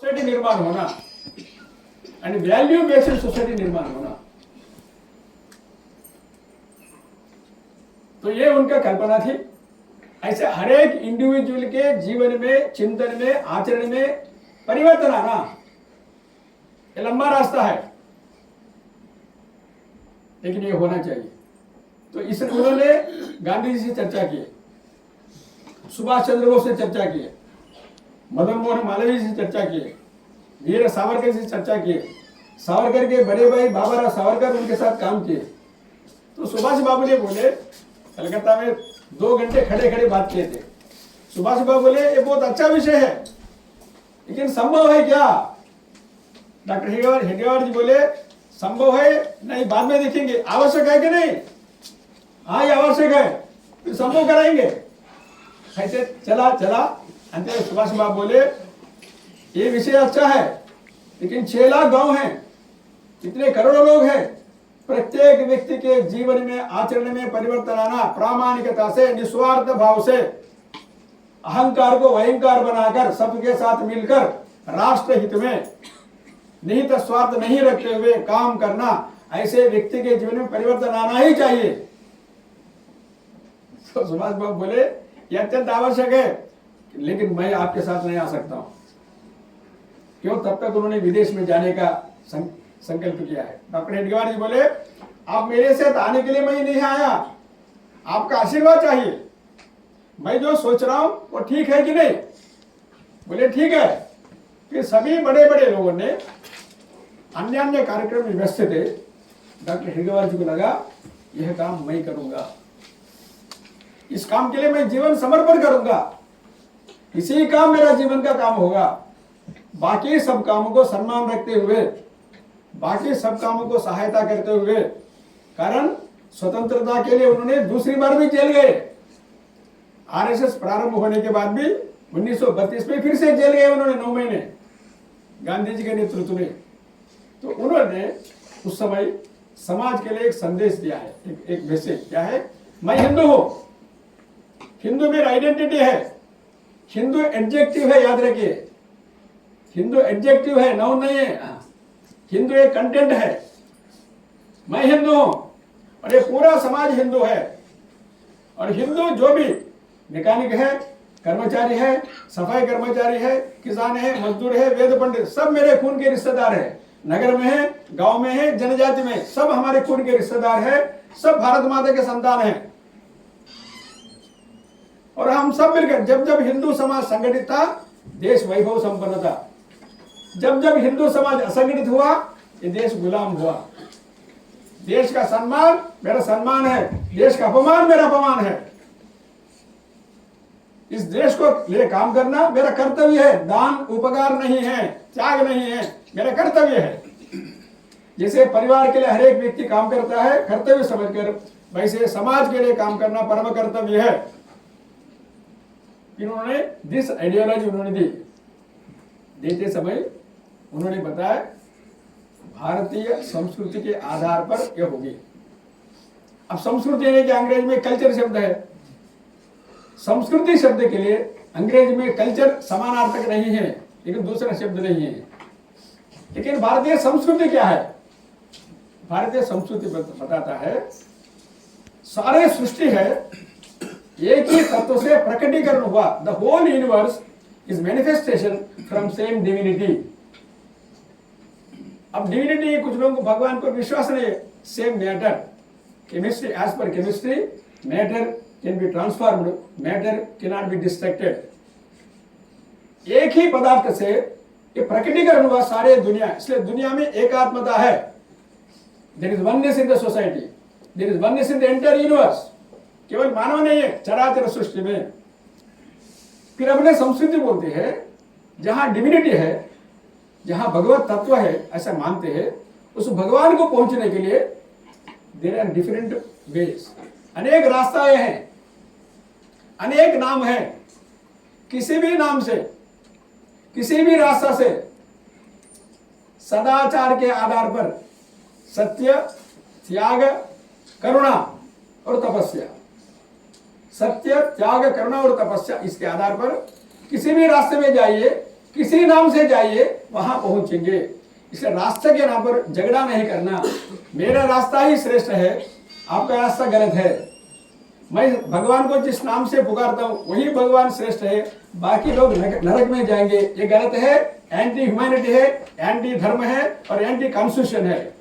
Society निर्माण होना आणि व्हॅल्यू बेस्ड सोसाइटी निर्माण होना, तो ये उनका कल्पना थी। ऐसे हर एक इंडिविजुअल के जीवन में, चिंतन में, आचरण में परिवर्तन आना ये लंबा रास्ता है, लेकिन ये होना चाहिए। तो इस उन्होंने गांधी जी से चर्चा की, सुभाष चंद्र बोस से चर्चा की, मदन मोहन मालवीय से चर्चा की, वीर सावरकर से चर्चा की, सावरकर के बड़े भाई बाबा सावरकर उनके साथ काम किए। तो सुभाष बाबू ने बोले, कलकत्ता में 2 घंटे खड़े खड़े बात किए थे। सुभाष बाबू बोले ये बहुत अच्छा विषय है, लेकिन संभव है क्या? डॉक्टर हेडगेवार जी बोले संभव है नहीं, बाद में देखेंगे, आवश्यक है कि नहीं? हाँ ये आवश्यक है, फिर संभव कराएंगे। ऐसे चला अंत में सुभाष बाबू बोले ये विषय अच्छा है, लेकिन 6 लाख गांव हैं, कितने करोड़ों लोग हैं, प्रत्येक व्यक्ति के जीवन में, आचरण में परिवर्तन आना, प्रामाणिकता से, निस्वार्थ भाव से, अहंकार को अहंकार बनाकर सबके साथ मिलकर राष्ट्र हित में निहित स्वार्थ नहीं रखते हुए काम करना, ऐसे व्यक्ति के जीवन में परिवर्तन आना ही चाहिए। तो सुभाष बाबू बोले यह अत्यंत आवश्यक है, लेकिन मैं आपके साथ नहीं आ सकता हूं। क्यों? तब तक उन्होंने विदेश में जाने का संकल्प किया है। डॉक्टर हेडगेवार जी बोले आप मेरे साथ आने के लिए मैं नहीं आया, आपका आशीर्वाद चाहिए। मैं जो सोच रहा हूं वो ठीक है कि नहीं? बोले ठीक है। फिर सभी बड़े बड़े लोगों ने अन्य अन्य कार्यक्रम में व्यस्त थे। डॉक्टर हेडगेवार जी को लगा यह काम मैं करूंगा, इस काम के लिए मैं जीवन समर्पण करूंगा, इसी काम मेरा जीवन का काम होगा। बाकी सब कामों को सम्मान रखते हुए, बाकी सब कामों को सहायता करते हुए, कारण स्वतंत्रता के लिए उन्होंने दूसरी बार भी जेल गए। आरएसएस प्रारंभ होने के बाद भी 1932 में फिर से जेल गए उन्होंने 9 महीने, गांधी जी के नेतृत्व में। तो उन्होंने उस समय समाज के लिए एक संदेश दिया है, एक मैसेज क्या है? मैं हिंदू हूं, हिंदू मेरा आइडेंटिटी है, हिंदू एडजेक्टिव है, याद रखिए, हिंदू एडजेक्टिव है, नाउन नहीं है। हिंदू एक कंटेंट है। मैं हिंदू हूं और ये पूरा समाज हिंदू है। और हिंदू जो भी मैकेनिक है, कर्मचारी है, सफाई कर्मचारी है, किसान है, मजदूर है, वेद पंडित, सब मेरे खून के रिश्तेदार है। नगर में है, गांव में है, जनजाति में, सब हमारे खून के रिश्तेदार है, सब भारत माता के संतान है। और हम सब मिलकर, जब जब हिंदू समाज संगठित था, देश वैभव संपन्न था। जब जब हिंदू समाज असंगठित हुआ, ये देश गुलाम हुआ। देश का सम्मान मेरा सम्मान है, देश का अपमान मेरा अपमान है। इस देश को लिए काम करना मेरा कर्तव्य है, दान उपकार नहीं है, त्याग नहीं है, मेरा कर्तव्य है। जैसे परिवार के लिए हर एक व्यक्ति काम करता है कर्तव्य समझकर, वैसे समाज के लिए काम करना परम कर्तव्य है। इन्होंने दिस आइडियोलॉजी उन्होंने देते समय उन्होंने बताया भारतीय संस्कृति के आधार पर यह होगी। अब संस्कृति यानी कि अंग्रेज में कल्चर शब्द है, संस्कृति शब्द के लिए अंग्रेज में कल्चर समानार्थक नहीं है, लेकिन दूसरा शब्द नहीं है। लेकिन भारतीय संस्कृति क्या है? भारतीय संस्कृति बताता है सारे सृष्टि है एक ही तत्व से प्रकटीकरण हुआ। The whole universe is manifestation from same divinity. अब डिविनिटी, कुछ लोगों को भगवान पर विश्वास नहीं है। Same matter, chemistry, as per chemistry matter can be transformed, matter can not be distracted. एक ही पदार्थ से ये प्रकटीकरण हुआ सारे दुनिया, इसलिए दुनिया में एकात्मता है। There is oneness in the society, there is oneness in the entire universe. केवल मानव नहीं है, चराचर सृष्टि में। फिर अपने संस्कृति बोलते हैं जहां डिविनिटी है, जहां भगवत तत्व है, ऐसा मानते हैं। उस भगवान को पहुंचने के लिए देयर आर डिफरेंट वेज, अनेक रास्ताएं हैं, अनेक नाम है। किसी भी नाम से, किसी भी रास्ता से सदाचार के आधार पर सत्य, त्याग, करुणा और तपस्या, सत्य, त्याग, करुणा और तपस्या, इसके आधार पर किसी भी रास्ते में जाइए, किसी नाम से जाइए वहां पहुंचेंगे। इसे रास्ते के नाम पर झगड़ा नहीं करना। मेरा रास्ता ही श्रेष्ठ है, आपका रास्ता गलत है। मैं भगवान को जिस नाम से पुकारता हूं वही भगवान श्रेष्ठ है, बाकी लोग नरक में जाएंगे, ये गलत है, एंटी ह्यूमैनिटी है, एंटी धर्म है और एंटी कॉन्स्टिट्यूशन है।